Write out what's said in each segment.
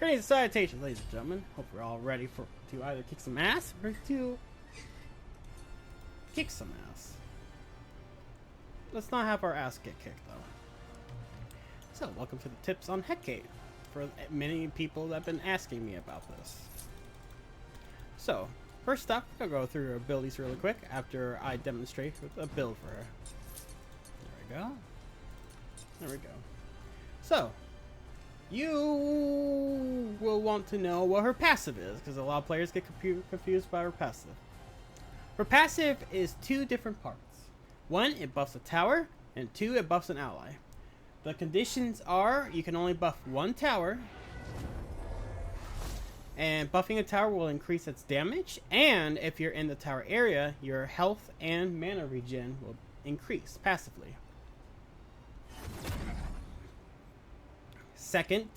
Great salutations, ladies and gentlemen. Hope we're all ready to either kick some ass or to kick some ass. Let's not have our ass get kicked, though. So, welcome to the tips on Hecate. For many people that have been asking me about this. So, first up, I'll go through her abilities really quick after I demonstrate a build for her. There we go. There we go. So, you will want to know what her passive is, because a lot of players get confused by her passive. Her passive is two different parts. One, it buffs a tower, and two, it buffs an ally. The conditions are, you can only buff one tower, and buffing a tower will increase its damage, and if you're in the tower area, your health and mana regen will increase passively. Second,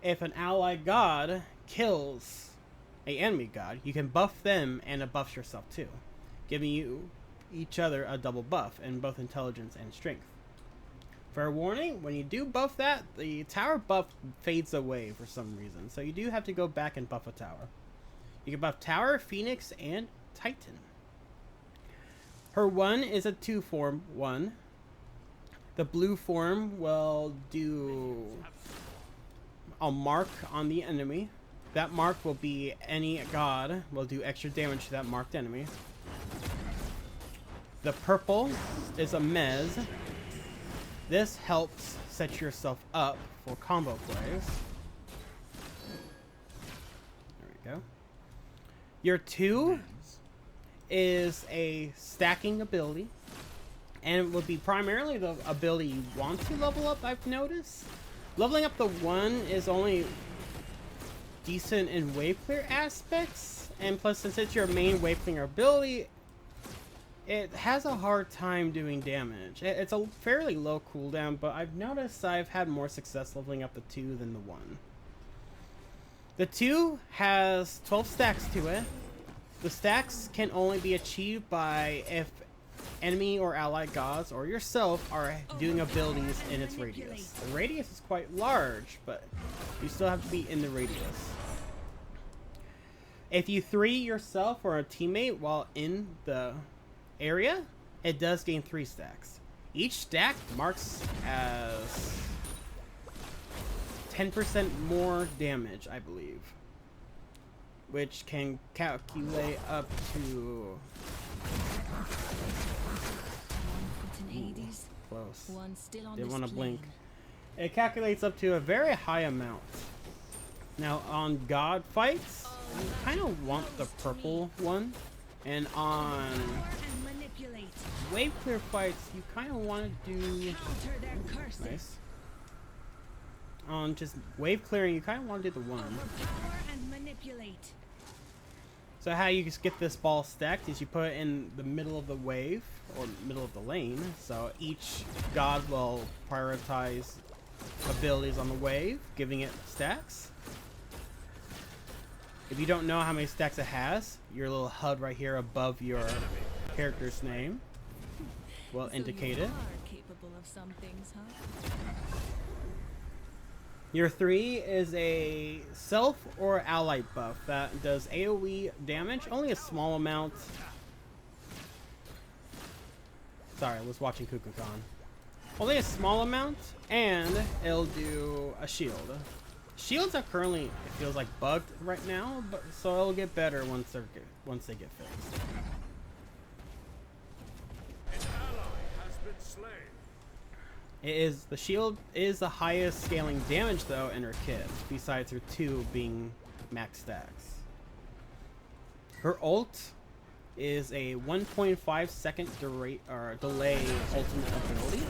if an ally god kills an enemy god, you can buff them and it buffs yourself too, giving you each other a double buff in both intelligence and strength. Fair warning, when you do buff that, the tower buff fades away for some reason, so you do have to go back and buff a tower. You can buff Tower, Phoenix, and Titan. Her 1 is a 2-form 1. The blue form will do a mark on the enemy. That mark will be any god, will do extra damage to that marked enemy. The purple is a mez. This helps set yourself up for combo plays. There we go. Your 2 is a stacking ability, and it will be primarily the ability you want to level up, I've noticed. Leveling up the 1 is only decent in wave clear aspects, and plus since it's your main wave clear ability, it has a hard time doing damage. It's a fairly low cooldown, but I've noticed I've had more success leveling up the 2 than the 1. The 2 has 12 stacks to it. The stacks can only be achieved by if enemy or ally gods or yourself are doing abilities in its radius. The radius is quite large, but you still have to be in the radius. If you 3 yourself or a teammate while in the area, it does gain 3 stacks. Each stack marks as 10% more damage, I believe, which can calculate up to close. Didn't want to blink. It calculates up to a very high amount. Now on god fights, you kind of want the purple one, and on wave clear fights, you kind of want to do nice. On just wave clearing, you kind of want to do the 1. So how you just get this ball stacked is you put it in the middle of the wave or middle of the lane. So each god will prioritize abilities on the wave, giving it stacks. If you don't know how many stacks it has, your little HUD right here above your character's name will indicate it. Your 3 is a self or ally buff that does AoE damage, only a small amount. Sorry, I was watching Kukulkan. Only a small amount, and it'll do a shield. Shields are currently, it feels like, bugged right now, but so it'll get better once they get fixed. The shield is the highest scaling damage though in her kit, besides her 2 being max stacks. Her ult is a 1.5 second delay ultimate ability.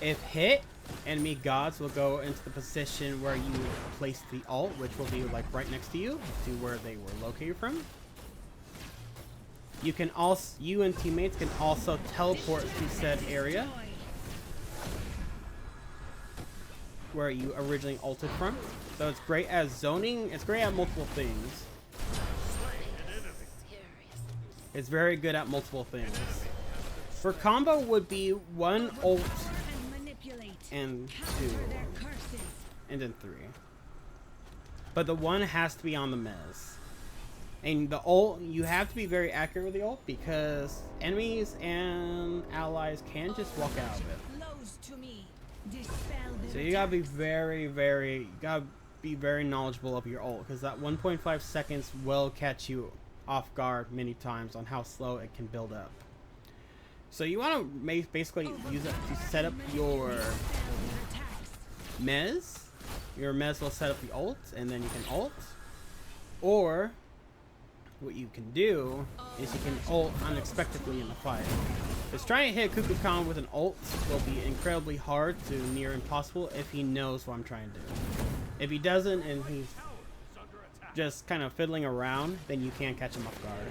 If hit, enemy gods will go into the position where you place the ult, which will be like right next to you, to where they were located from. You and teammates can also teleport to said area where you originally ulted from. So it's great as zoning. It's great at multiple things. It's very good at multiple things. For combo would be 1 ult and 2, and then 3. But the 1 has to be on the mez. And the ult, you have to be very accurate with the ult because enemies and allies can just walk out of it. So you gotta be very knowledgeable of your ult because that 1.5 seconds will catch you off guard many times on how slow it can build up. So you want to basically use it to set up your mez. Your mez will set up the ult, and then you can ult. Or what you can do is you can ult unexpectedly in the fight. Because trying to hit Kukulkan with an ult will be incredibly hard to near impossible if he knows what I'm trying to do. If he doesn't and he's just kind of fiddling around, then you can't catch him off guard.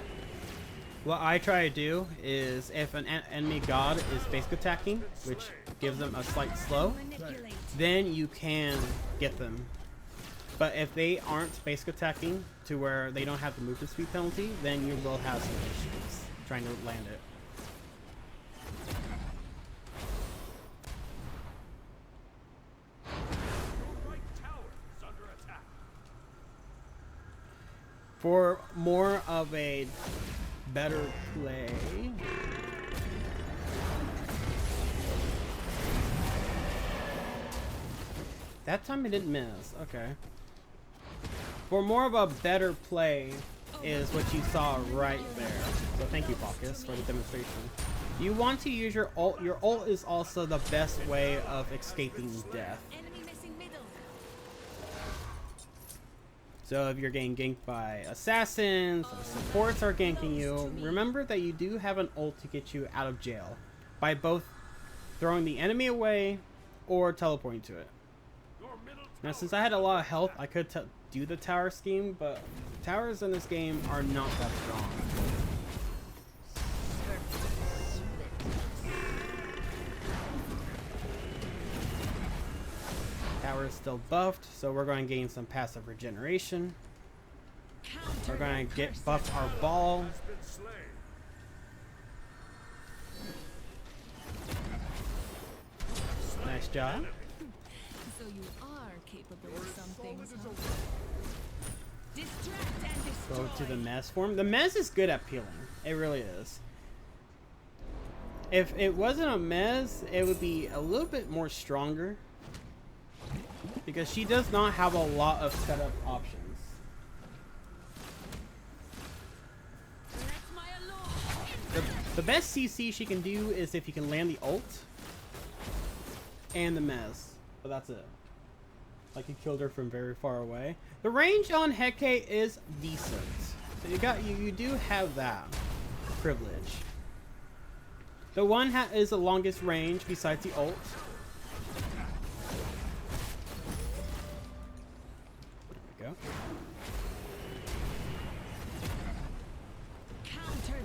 What I try to do is if an enemy god is basic attacking, which gives them a slight slow, then you can get them. But if they aren't basic attacking to where they don't have the movement speed penalty, then you will have some issues trying to land it. For more of a better play, that time it didn't miss. Okay. For more of a better play is what you saw right there. So thank you, Focus, for the demonstration. You want to use your ult. Your ult is also the best way of escaping death. So if you're getting ganked by assassins, or supports are ganking you, remember that you do have an ult to get you out of jail by both throwing the enemy away or teleporting to it. Now, since I had a lot of health, I could do the tower scheme, but towers in this game are not that strong. Tower is still buffed, so we're going to gain some passive regeneration. We're going to get buff our ball. Nice job. So you are capable of some things, huh? Go to the mez form. The mez is good at peeling. It really is. If it wasn't a mez, it would be a little bit more stronger. Because she does not have a lot of setup options. The best CC she can do is if you can land the ult and the mez. But that's it. Like you killed her from very far away. The range on Hecate is decent. So you do have that privilege. The one is the longest range besides the ult. There we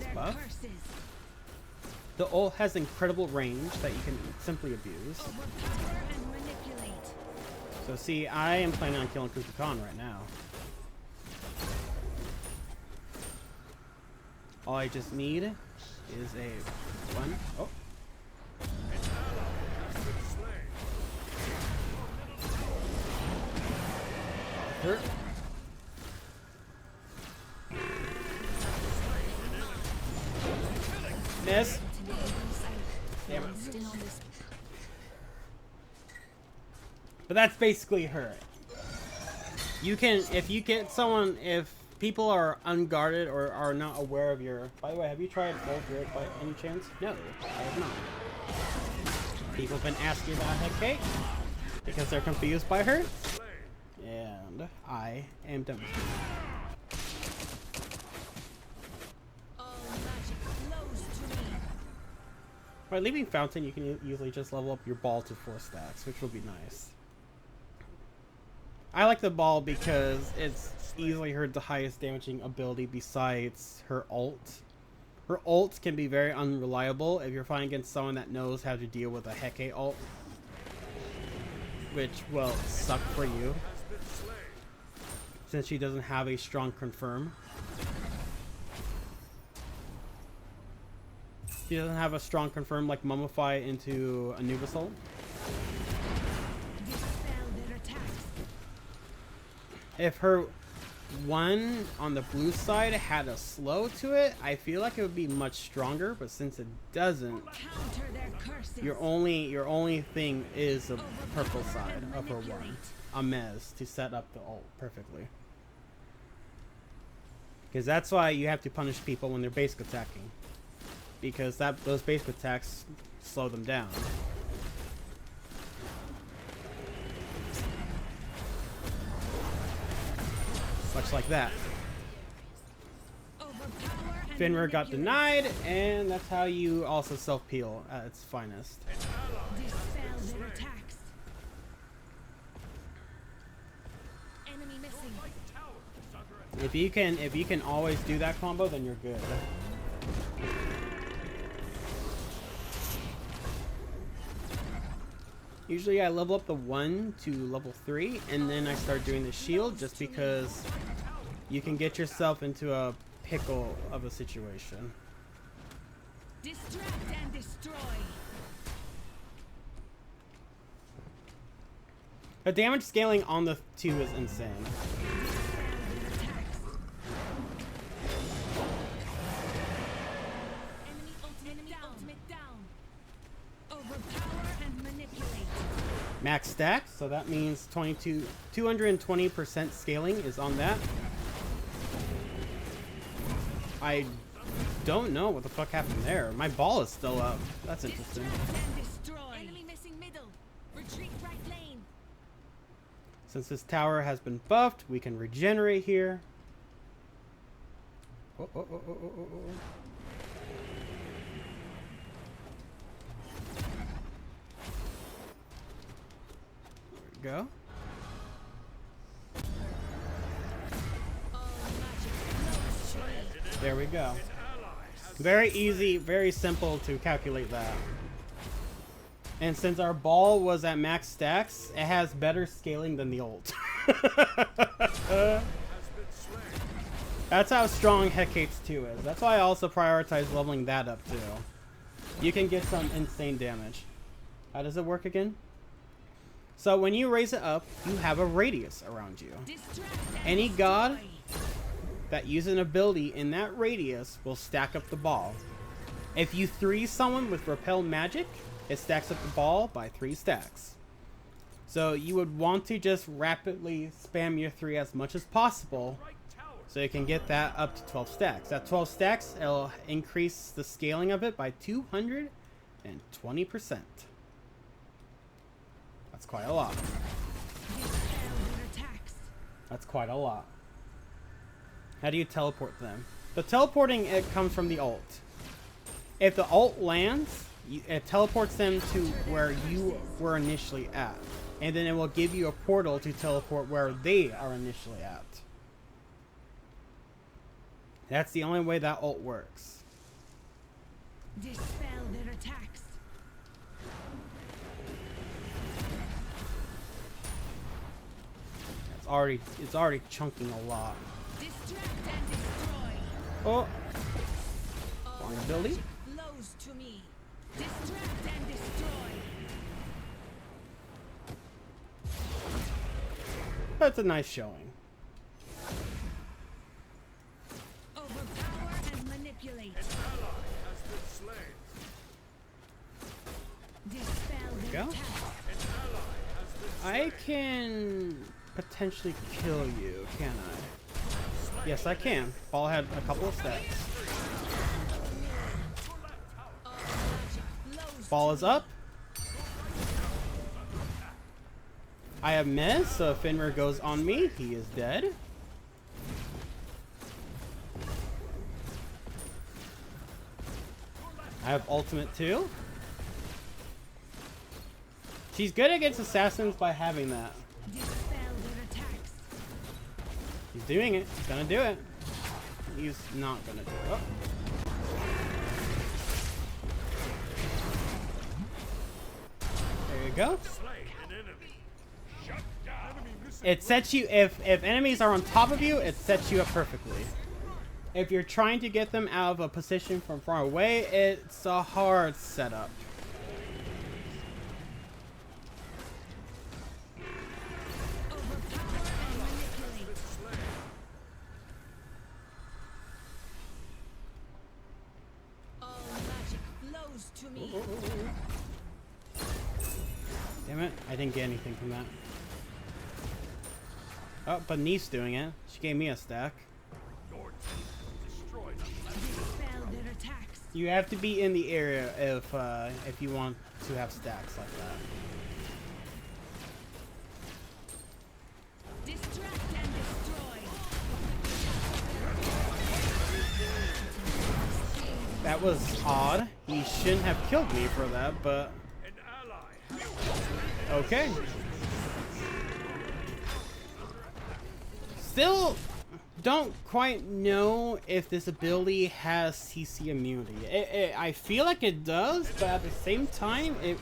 go. Buff. The ult has incredible range that you can simply abuse. So see, I am planning on killing Kukulkan right now. All I just need is a one. Oh. Hurt. Miss. Damn it. But that's basically her. You can, if you get someone, if people are unguarded or are not aware of your... By the way, have you tried Bulgaric by any chance? No, I have not. People have been asking about Hecate because they're confused by her. And I am done with it. By leaving Fountain, you can usually just level up your ball to 4 stacks, which will be nice. I like the ball because it's easily her highest damaging ability besides her ult. Her ult can be very unreliable if you're fighting against someone that knows how to deal with a Hecate ult, which will suck for you since she doesn't have a strong confirm. She doesn't have a strong confirm like Mummify into Anubis ult. Dispel their attacks. If her one on the blue side had a slow to it, I feel like it would be much stronger, but since it doesn't, Counter their curses. your only thing is the purple side of her one, a mez, to set up the ult perfectly. Because that's why you have to punish people when they're basic attacking, because those basic attacks slow them down. Much like that. Overpower and Finra got manipulate. denied, and that's how you also self-peel at its finest. Dispel their attacks. Enemy missing. If you can always do that combo, then you're good. Usually I level up the 1 to level 3, and then I start doing the shield, just because you can get yourself into a pickle of a situation. Distract and destroy. The damage scaling on the 2 is insane. Enemy ultimate down. Overpower and manipulate. Max stack, so that means 220% scaling is on that. I don't know what the fuck happened there. My ball is still up. That's interesting. Distract and destroy. Enemy missing middle. Retreat right lane. Since this tower has been buffed, we can regenerate here. Oh, oh, oh, oh, oh, oh, oh. There we go. All magic flows free. There we go. Very easy, very simple to calculate that. And since our ball was at max stacks, it has better scaling than the ult. That's how strong Hecate's 2 is. That's why I also prioritize leveling that up too. You can get some insane damage. How does it work again? So when you raise it up, you have a radius around you. Distract and Any god destroy. that uses an ability in that radius will stack up the ball. If you 3 someone with repel magic, it stacks up the ball by 3 stacks. So you would want to just rapidly spam your 3 as much as possible, so you can get that up to 12 stacks. At 12 stacks, it'll increase the scaling of it by 220%. That's quite a lot. Dispel their attacks. That's quite a lot. How do you teleport them? The teleporting, it comes from the ult. If the ult lands, it teleports them to where you were initially at. And then it will give you a portal to teleport where they are initially at. That's the only way that ult works. Dispel their attacks. It's already chunking a lot. Distract and destroy. Oh, All vulnerability. magic flows to me. Distract and destroy. That's a nice showing. Overpower and manipulate. Dispel their Go. attacks. I can potentially kill you, can I? Yes, I can. Ball had a couple of stacks. All magic flows Ball to is me. up. I have Mez, so if Finra goes on me, he is dead. I have ultimate too. She's good against assassins by having that. Dispel their attacks. He's doing it. He's gonna do it. He's not gonna do it. Oh. There you go. It sets you, if enemies are on top of you, it sets you up perfectly. If you're trying to get them out of a position from far away, it's a hard setup. to me. Damn it, I didn't get anything from that. Oh, but Niece doing it. She gave me a stack. Dispel their attacks. You have to be in the area if you want to have stacks like that. Distract and destroy. That was odd. He shouldn't have killed me for that, but okay. Still don't quite know if this ability has CC immunity. I feel like it does, but at the same time, it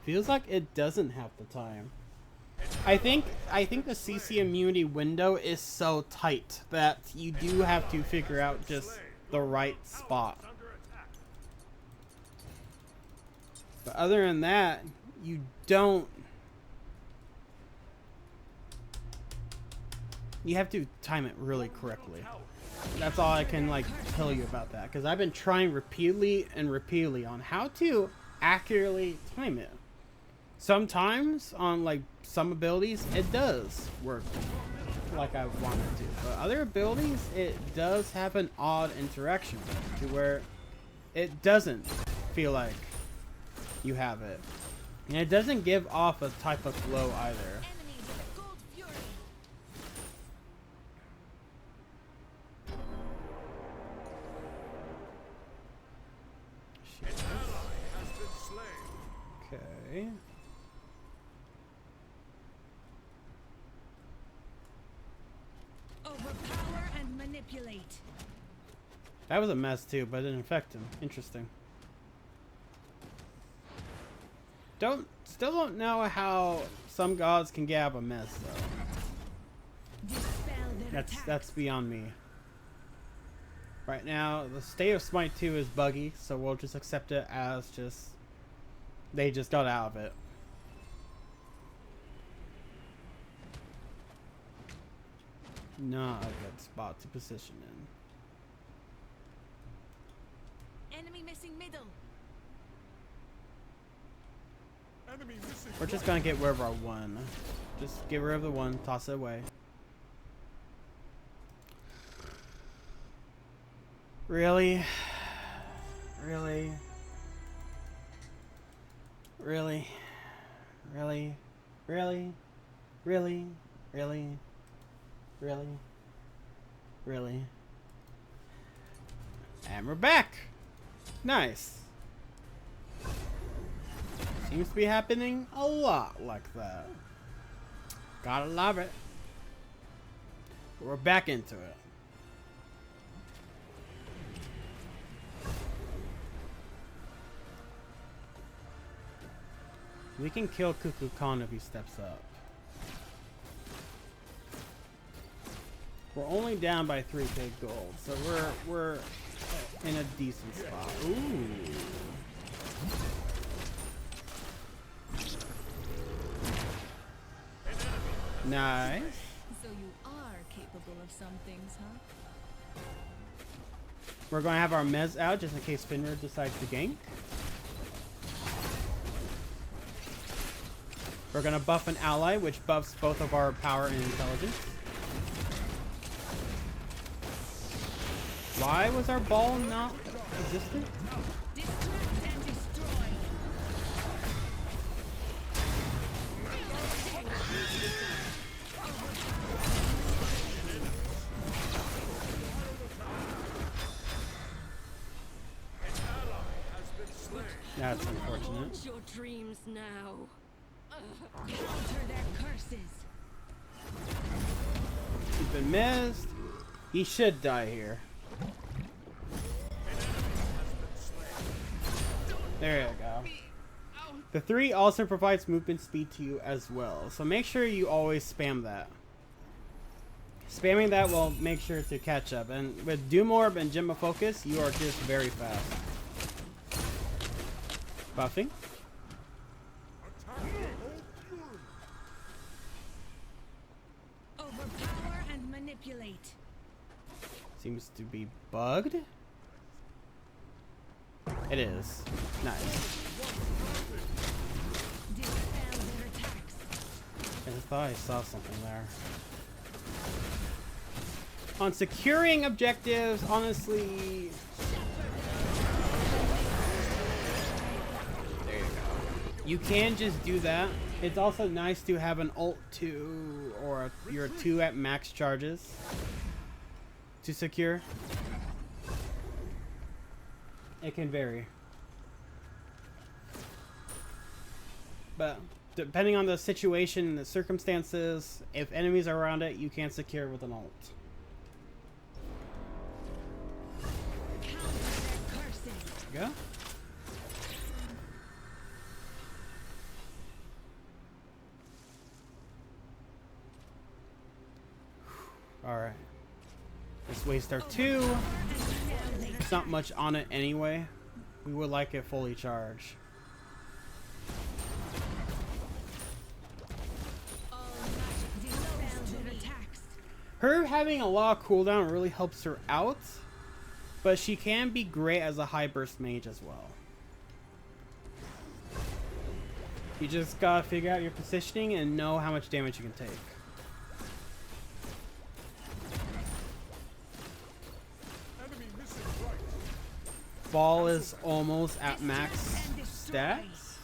feels like it doesn't have the time. I think the CC immunity window is so tight that you do have to figure out just the right spot. But other than that, you don't. You have to time it really correctly. That's all I can like tell you about that, because I've been trying repeatedly on how to accurately time it. Sometimes on like some abilities it does work like I want it to, but other abilities it does have an odd interaction with, to where it doesn't feel like you have it, and it doesn't give off a type of glow either. Enemy with gold fury. Okay. Overpower and manipulate. That was a mess too, but it didn't affect him. Interesting. Still don't know how some gods can get out of a mess though. Dispel their attacks. That's beyond me. Right now, the state of Smite 2 is buggy, so we'll just accept it as just they just got out of it. Not a good spot to position in. Enemy missing middle. We're just gonna get rid of our one. Just get rid of the one, toss it away. Really? Really? Really? Really? Really? Really? Really? Really? Really? And we're back! Nice. Seems to be happening a lot like that. Gotta love it. We're back into it. We can kill Cuckoo Khan if he steps up. We're only down by 3k gold, so we're in a decent spot. Ooh. Nice. So you are capable of some things, huh? We're going to have our Mez out just in case Finra decides to gank. We're going to buff an ally, which buffs both of our power and intelligence. Why was our ball not existent? Distract and destroy. That's unfortunate. Launch your dreams now. Counter their curses. He's been missed. He should die here. There you go. The 3 also provides movement speed to you as well, so make sure you always spam that. Spamming that will make sure to catch up, and with Doom Orb and Gem of Focus, you are just very fast. Buffing. Overpower and manipulate. Seems to be bugged. It is. Nice. I thought I saw something there. On securing objectives, honestly... There you go. You can just do that. It's also nice to have an ult 2 or your 2 at max charges to secure. It can vary. But depending on the situation and the circumstances, if enemies are around it, you can secure with an ult. There you go. Alright. Let's waste our 2. There's not much on it anyway. We would like it fully charged. Her having a lot of cooldown really helps her out, but she can be great as a high burst mage as well. You just gotta figure out your positioning and know how much damage you can take. Ball is almost at max stacks.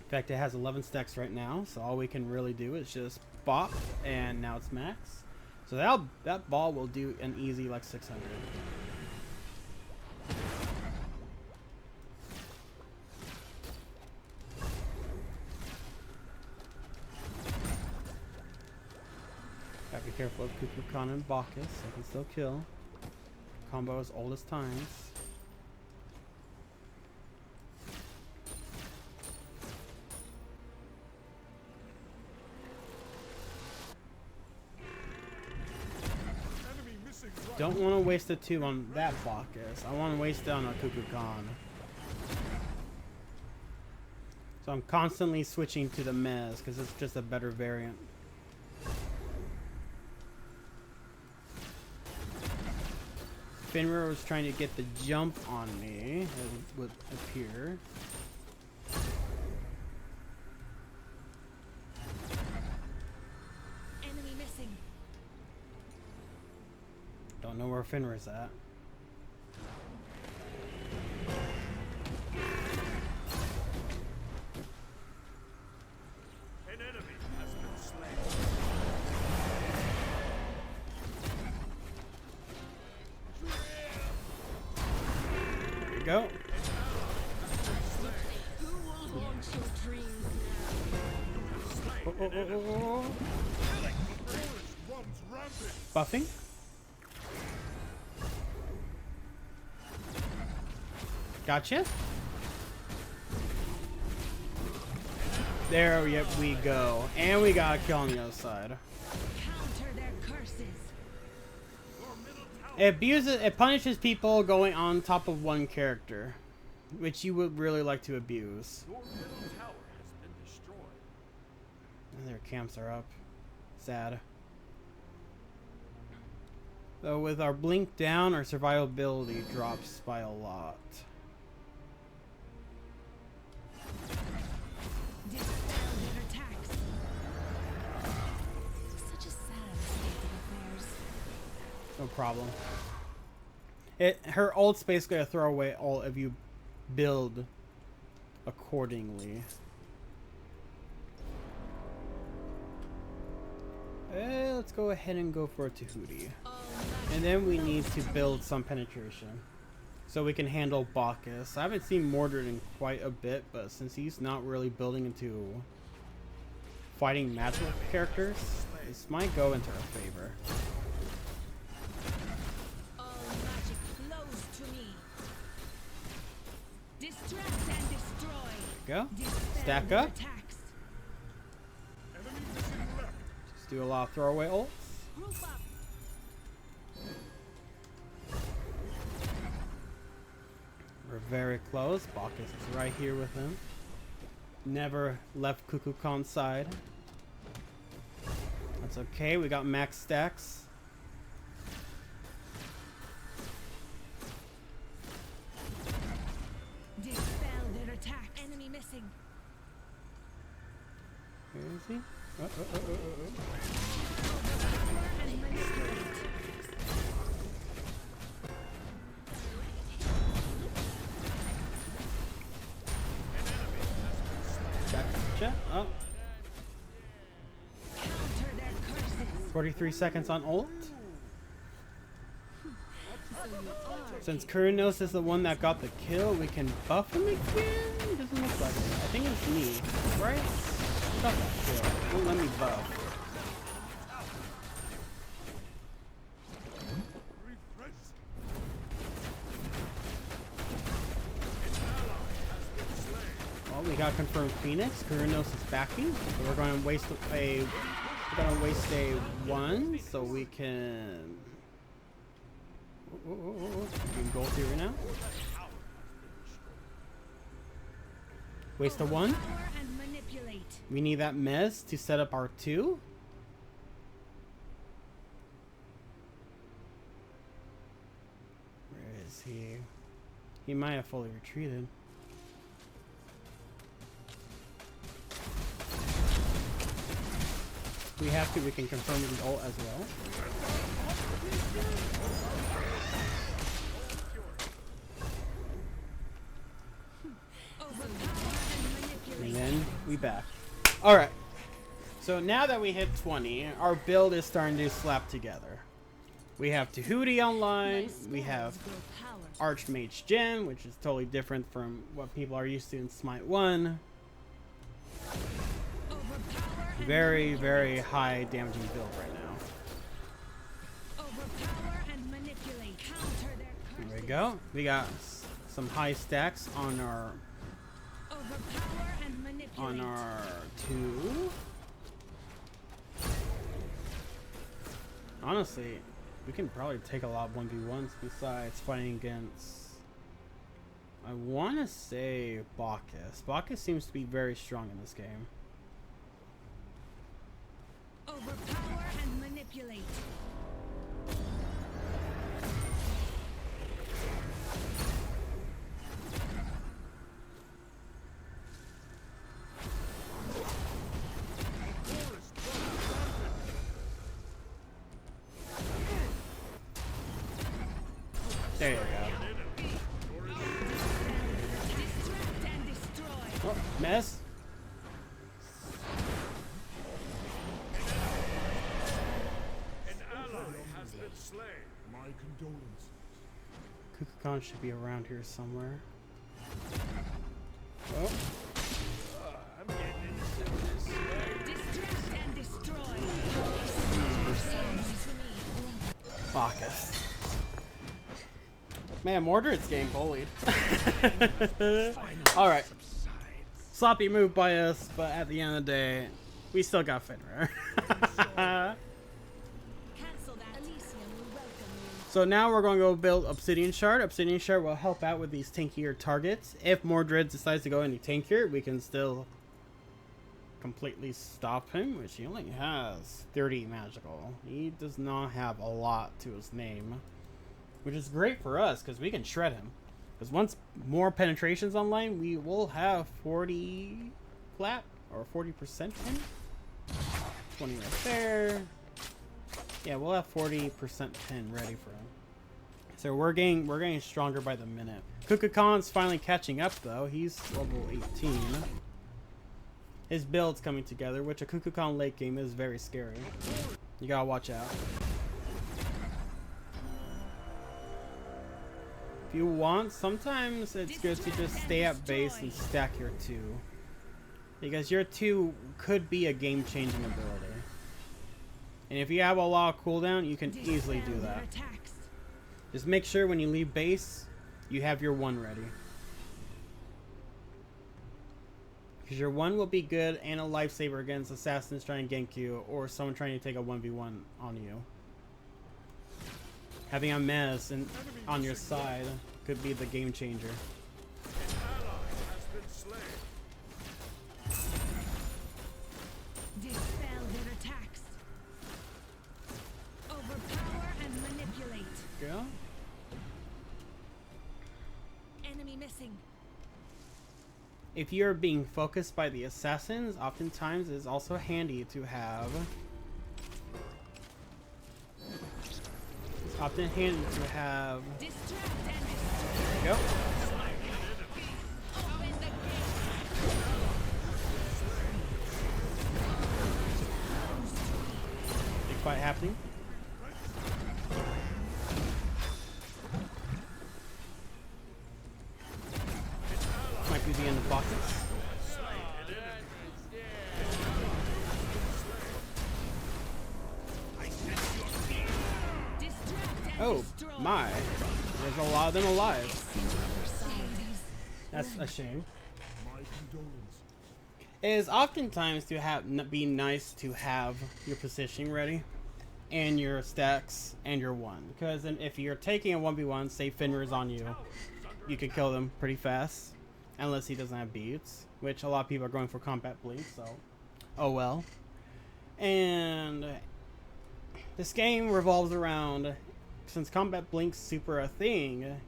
In fact, it has 11 stacks right now, so all we can really do is just bop, and now it's max. So that ball will do an easy like 600. Gotta be careful of Kukulkan and Bacchus. They can still kill. Combo as old as times. Don't want to waste a 2 on that Bacchus. I want to waste it on a Kukulkan. So I'm constantly switching to the Mez because it's just a better variant. Finra was trying to get the jump on me, it would appear. Enemy missing. Don't know where Finra's at. An enemy has been slain. There you go. Who will launch your dreams now? Oh. Runs rampant. Buffing. Gotcha. There we go. And we got a kill on the other side. Counter their curses. It punishes people going on top of one character, which you would really like to abuse. Your middle tower has been destroyed. And their camps are up. Sad. Though with our blink down, our survivability drops by a lot. Dispel their attacks. Such a sad state of affairs. No problem. Her ult's basically a throwaway ult if you build accordingly. Let's go ahead and go for a Tahuti. And then we need to build some penetration so we can handle Bacchus. I haven't seen Mordred in quite a bit, but since he's not really building into fighting magic characters, this might go into our favor. All magic flows to me. Distract and destroy. Go. Dispel Stack their up. attacks. Enemy missing left. Just do a lot of throwaway ults. Group up. We're very close. Bacchus is right here with him. Never left Kukulkan's side. That's okay. We got max stacks. Where is he? Oh. And manipulate. Gotcha. Oh. Counter their curses. 43 seconds on ult. So you are. Since Kurinos is the one that got the kill, we can buff him again? Doesn't look like it. I think it's me, right? I got that kill. Won't let me buff. Refresh. Well, we got confirmed Phoenix. Kurinos is backing. So we're going to waste a one, so we can. We can go through right now. Waste a one. Power and manipulate. We need that mez to set up our 2. Where is he? He might have fully retreated. We have to. We can confirm with the ult as well. And then we back. Alright. So now that we hit 20, our build is starting to slap together. We have Tahuti online. We have Archmage Gen, which is totally different from what people are used to in Smite 1. Very, very high damaging build right now. There we go. We got some high stacks on our 2. Honestly, we can probably take a lot of 1v1s besides fighting against, I want to say, Bacchus. Bacchus seems to be very strong in this game. Overpower and manipulate. There you go. Distract and destroy. Oh, mess. An ally has been slain. My condolences. Kukulkan should be around here somewhere. Oh, I'm getting into this. Distract and destroy. Bacchus. Man, Mordred's getting bullied. Alright. Sloppy move by us, but at the end of the day, we still got Fenrir. Cancel that. Elysium will welcome you. So now we're going to go build Obsidian Shard. Obsidian Shard will help out with these tankier targets. If Mordred decides to go any tankier, we can still completely stop him, which he only has 30 magical. He does not have a lot to his name, which is great for us because we can shred him. Because once more penetrations online, we will have 40 flat or 40% pin. 20 right there. Yeah, we'll have 40% pin ready for him. So we're getting stronger by the minute. Kukulkan's finally catching up though. He's level 18. His build's coming together, which a Kukulkan late game is very scary. You gotta watch out. If you want, sometimes it's good to just stay at base and stack your 2. Because your 2 could be a game-changing ability. And if you have a lot of cooldown, you can easily do that. Just make sure when you leave base, you have your 1 ready. Because your 1 will be good and a lifesaver against assassins trying to gank you or someone trying to take a 1v1 on you. Having a mess and on your side could be the game changer. An ally has been slain. Dispel their attacks. Overpower and manipulate. Go. Enemy missing. if you're being focused by the assassins, oftentimes it's also handy to have. It's often handy to have. Distract and There you go. open the gate. Big fight happening. Might be the end of pockets. Distract and Oh destroy. my! There's a lot of them alive. That's a shame. My condolence. It is oftentimes to be nice to have your positioning ready, and your stacks and your one. Because if you're taking a 1v1, say Fenrir is on you, you can kill them pretty fast, unless he doesn't have beats, which a lot of people are going for combat blink. So, oh well. And this game revolves around, since combat blink's super a thing,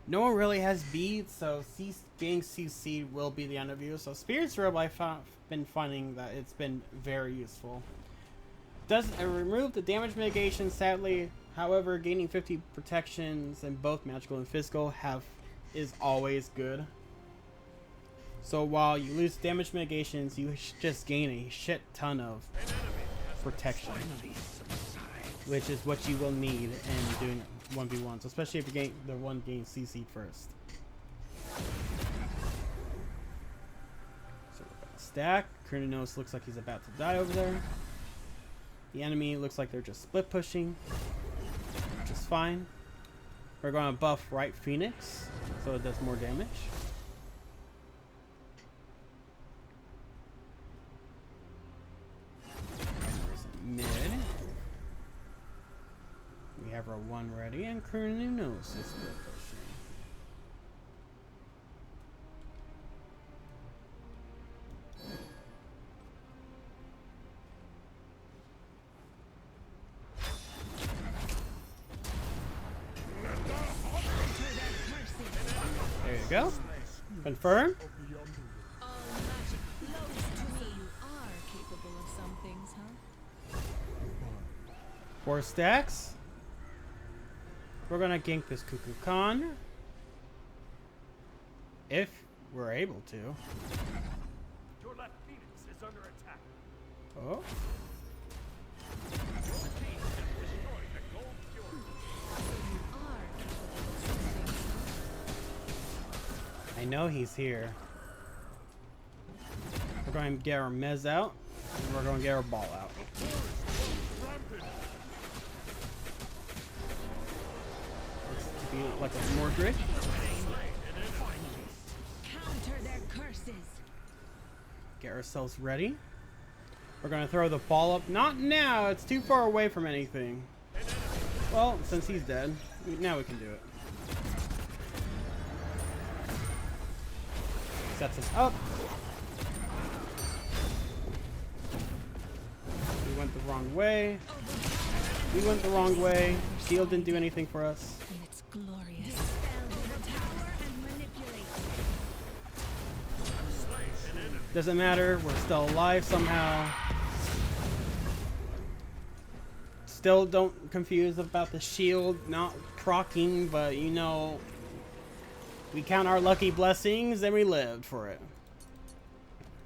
no one really has beats, so getting CC will be the end of you. So Spirit's Robe, I've been finding that it's been very useful. Does remove the damage mitigation, sadly. However, gaining 50 protections in both magical and physical is always good. So while you lose damage mitigations, you just gain a shit ton of protection, which is what you will need in doing 1v1s, especially if you the one gains CC first. So we're gonna stack. Krynos looks like he's about to die over there. The enemy looks like they're just split pushing, which is fine. We're going to buff Right Phoenix so it does more damage. There's a mid. We have our one ready, and Krynos is split pushing. There you go. Confirm. Of the underworld. All magic flows to me. You are capable of some things, huh? 4 stacks. We're gonna gank this Cuckoo Khan. If we're able to. Your left Phoenix is under attack. Oh. Your team has destroyed the Gold Fury. You are capable of some things, huh? I know he's here. We're going to get our Mez out, and we're going to get our ball out. Looks to be like a Mordred. Counter their curses. Get ourselves ready. We're going to throw the ball up. Not now, it's too far away from anything. Well, since he's dead, now we can do it. Sets us up. We went the wrong way. We went the wrong way. Shield didn't do anything for us. It's glorious. Dispel the power and manipulate. Doesn't matter. We're still alive somehow. Still don't confuse about the shield not proccing, but you know, we count our lucky blessings and we lived for it.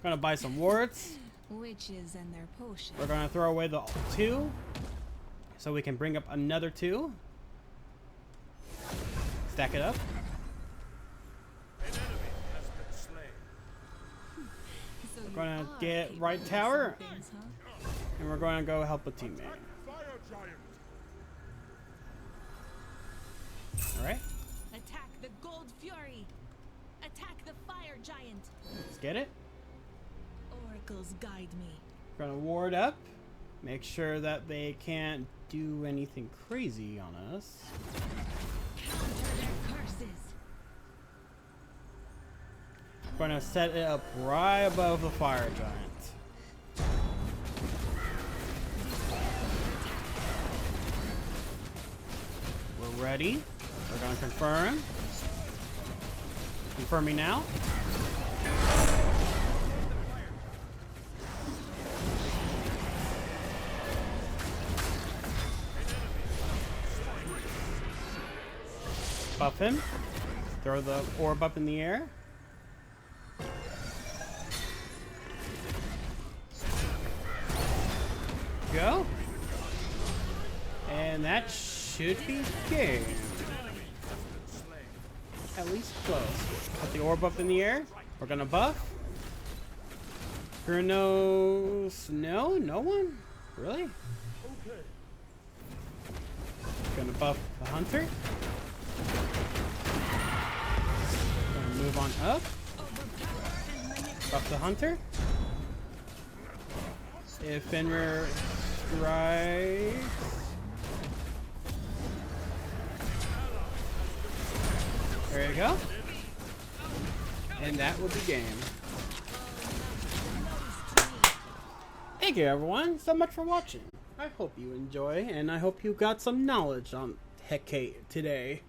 Gonna buy some wards. Witches and their potions. We're gonna throw away the 2 so we can bring up another 2. Stack it up. An enemy has been slain. So We're you gonna are get capable right of tower, some things, huh? and we're gonna go help a teammate. Fire giant. All right, Attack the Gold Fury. Attack the Fire Giant. let's get it. Oracles guide me. We're gonna ward up. Make sure that they can't do anything crazy on us. Counter their curses. We're gonna set it up right above the fire giant. We're ready. We're gonna confirm. Confirming now. Buff him. Throw the orb up in the air. Go. And that should be game. At least close. Put the orb up in the air. We're gonna buff. Chronos. No? No one? Really? Okay. Gonna buff the hunter. Gonna move on up. Buff the hunter. If Fenrir strikes. There you go. And that will be game. Thank you everyone so much for watching. I hope you enjoy, and I hope you got some knowledge on Hecate today.